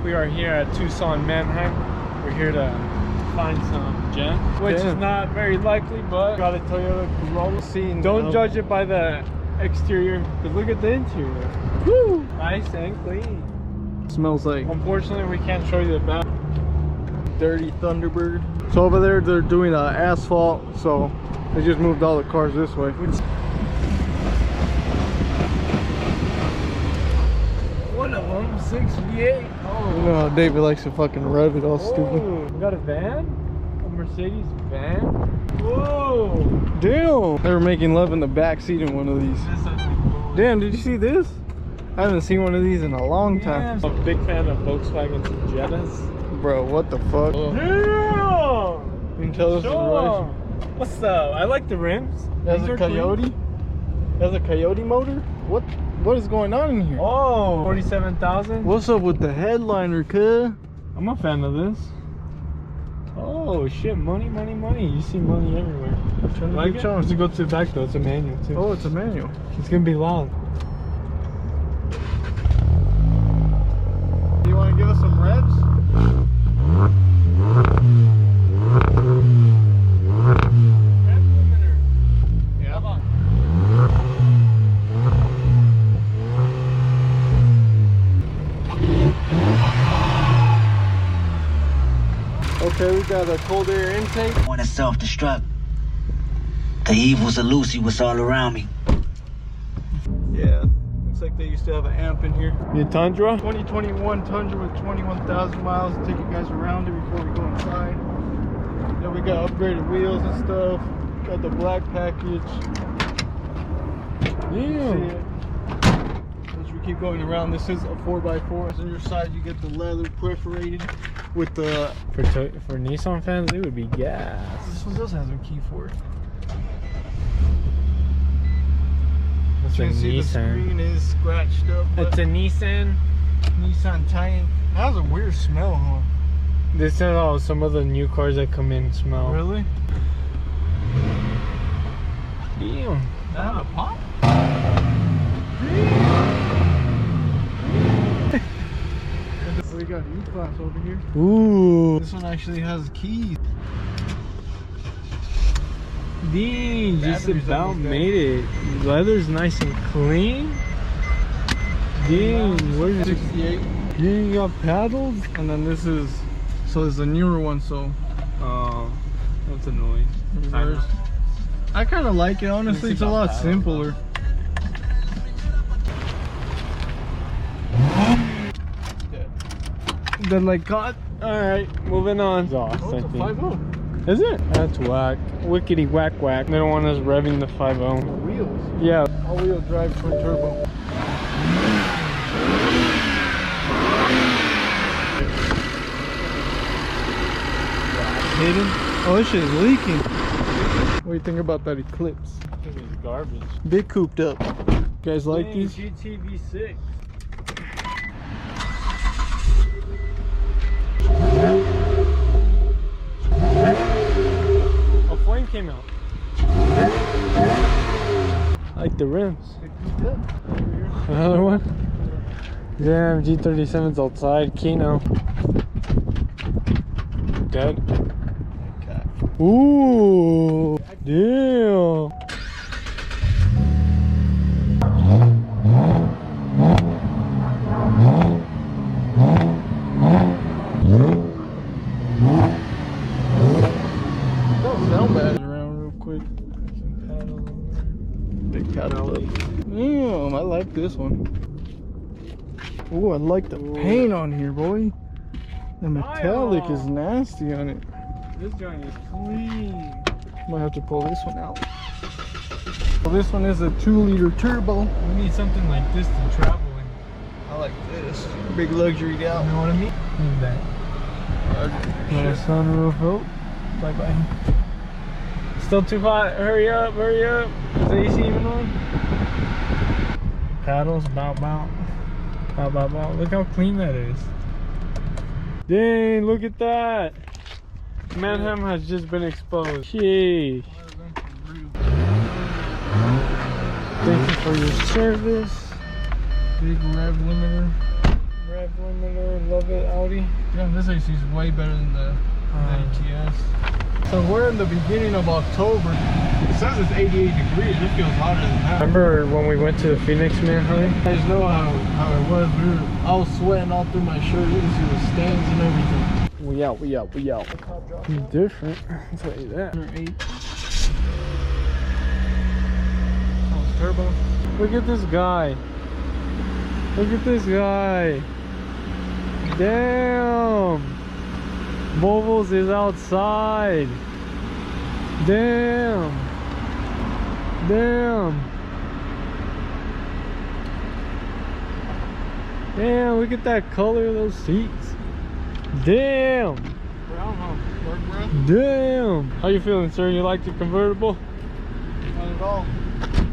We are here at Tucson, Mannheim. We're here to find some gem, which is not very likely, but got a Toyota Corolla. Don't judge it by the exterior, but look at the interior. Woo! Nice and clean. Smells like. Unfortunately, we can't show you the back. Dirty Thunderbird. So over there, they're doing asphalt, so they just moved all the cars this way. One of them, 6V8. Oh. You know how David likes to fucking rev it all stupid. We got a van? A Mercedes van? Whoa! Damn! They were making love in the back seat in one of these. Damn, did you see this? I haven't seen one of these in a long time. I'm a big fan of Volkswagen Jettas. Bro, what the fuck? Damn! You can tell this is right. What's up? I like the rims. That's a Coyote? That's a Coyote motor? What is going on in here? Oh, 47,000. What's up with the headliner, cuh? I'm a fan of this. Oh shit, money, money, money. You see money everywhere. Like it? Let's go to the back though. It's a manual too. Oh, it's a manual. It's gonna be loud. Do you want to give us some revs? Yeah. Hold on. Okay, we got a cold air intake. Want to self-destruct. The evils of Lucy was all around me. Yeah, looks like they used to have an amp in here. Your Tundra? 2021 Tundra with 21,000 miles. Take you guys around it before we go inside. Then we got upgraded wheels and stuff. Got the black package. Yeah. As we keep going around, this is a 4x4. On your side, you get the leather perforated with the. For Nissan fans, it would be gas. This one does have a key for it. It's a You can see the screen is scratched up. It's a Nissan. Nissan Titan. It has a weird smell, huh? This is how some of the new cars that come in smell. Really? Damn. That have a pop? We got E-Class over here. Ooh. This one actually has keys. Dang, just Batteries about on these made it. Leather's nice and clean. Dang, where's it? 68. You got paddles? And then this is, so it's a newer one, so. Oh, that's annoying. Reverse. I kind of like it, honestly. It's a lot simpler. Then like cut. Alright, moving on. Exhaust, Oh, it's a 5.0. Is it? That's whack. Wickety whack whack. They don't want us revving the 5.0. Wheels. Yeah. All-wheel drive twin turbo. Hidden? Oh, this shit is leaking. What do you think about that Eclipse? I think it's garbage. Big cooped up. You guys like Dang, these? GTV6. A flame came out. I like the rims. Another one? Damn, G37's outside. Kino. Dead. Ooh, damn. Don't sound bad. Around real quick. Big paddle up. Damn, I like this one. Oh, I like the paint on here, boy. The metallic is nasty on it. This joint is clean. Might have to pull this one out. Well, this one is a 2-liter turbo. We need something like this to travel in. I like this. Big luxury gal. You know what I mean? Need that. Got a sunroof. Oh, bye bye. Still too hot. Hurry up, hurry up. Is the AC even on? Paddles, bow, bow. Bow, bow, bow. Look how clean that is. Dang, look at that. Mannheim has just been exposed. Sheesh. Thank you for your service. Big rev limiter. Rev limiter, love it, Audi. Yeah, this AC is way better than the ATS. So we're in the beginning of October. It says it's 88 degrees. It feels hotter than that. Remember when we went to the Phoenix, Mannheim? You guys know how it was. I was sweating all through my shirt. You can see the stains and everything. We out, we out, we out. He's different, I'll tell you that. 8. Oh, turbo. Look at this guy. Look at this guy. Damn. Volvo's is outside. Damn. Damn. Damn, look at that color of those seats. Damn. Brown, huh? Dark brown? Damn. How you feeling, sir? You like the convertible? Not at all.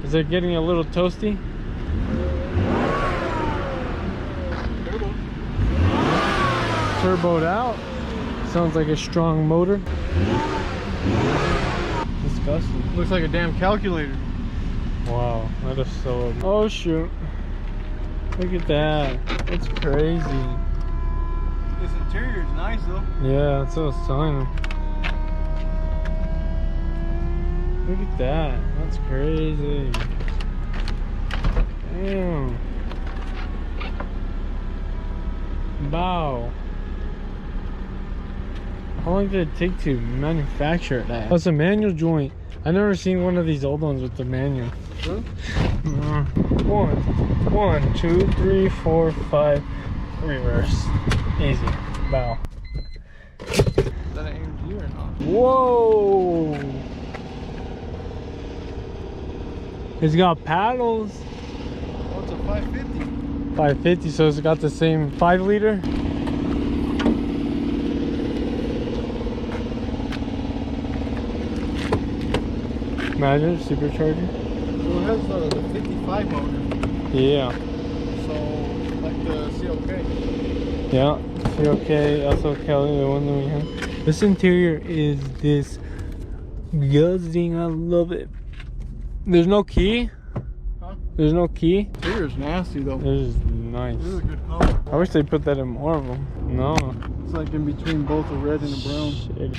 Is it getting a little toasty? Turbo. Turboed out. Sounds like a strong motor. Disgusting. Looks like a damn calculator. Wow, that is so... Oh shoot. Look at that. That's crazy. This interior is nice though. Yeah, that's what I was telling him. Look at that. That's crazy. Damn. Wow. How long did it take to manufacture that? Oh, it's a manual joint. I've never seen one of these old ones with the manual. Huh? 1, 2, 3, 4, 5. Reverse. Easy. Bow. Is that an AMG or not? Whoa! It's got paddles. Oh, it's a 550. 550, so it's got the same 5-liter. Imagine supercharger. So it has the 55 motor. Yeah. So like the CLK. Yeah. Okay. Also Kelly, the one that we have. This interior is disgusting. I love it. There's no key. Huh? There's no key. Interior's nasty though. This is nice. This is a good color. I wish they put that in more of them. No. It's like in between both a red and a brown. Shit.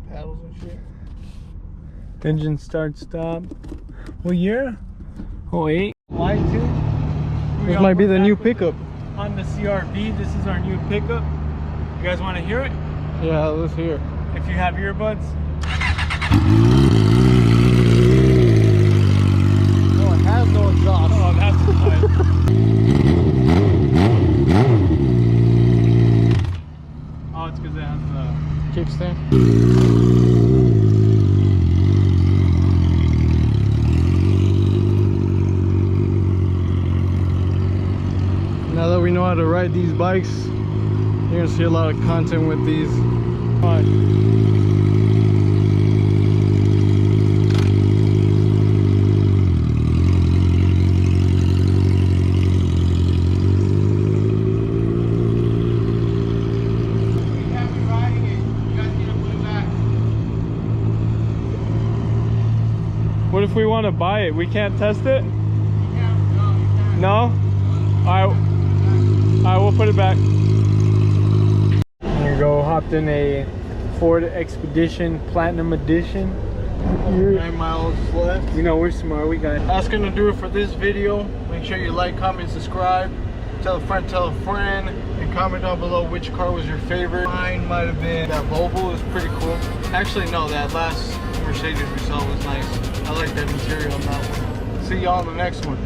Paddles and shit. Engine start stop. What year? 08. Line 2. This might be the new pickup. On the CRV, this is our new pickup. You guys want to hear it? Yeah, let's hear it. If you have earbuds. Oh, it has no exhaust. Oh, that's fine. Oh, it's because it has the Kickstand. Now that we know how to ride these bikes, you're gonna see a lot of content with these. What if we want to buy it? We can't test it? No? Alright, we'll put it back. Here you go, hopped in a Ford Expedition Platinum Edition. 9 miles left. You know, we're smart, we got it. That's gonna do it for this video. Make sure you like, comment, subscribe. Tell a friend, and comment down below which car was your favorite. Mine might have been that Volvo. Is pretty cool. Actually, no, that last Mercedes we saw was nice. I like that interior on that one. See y'all in the next one.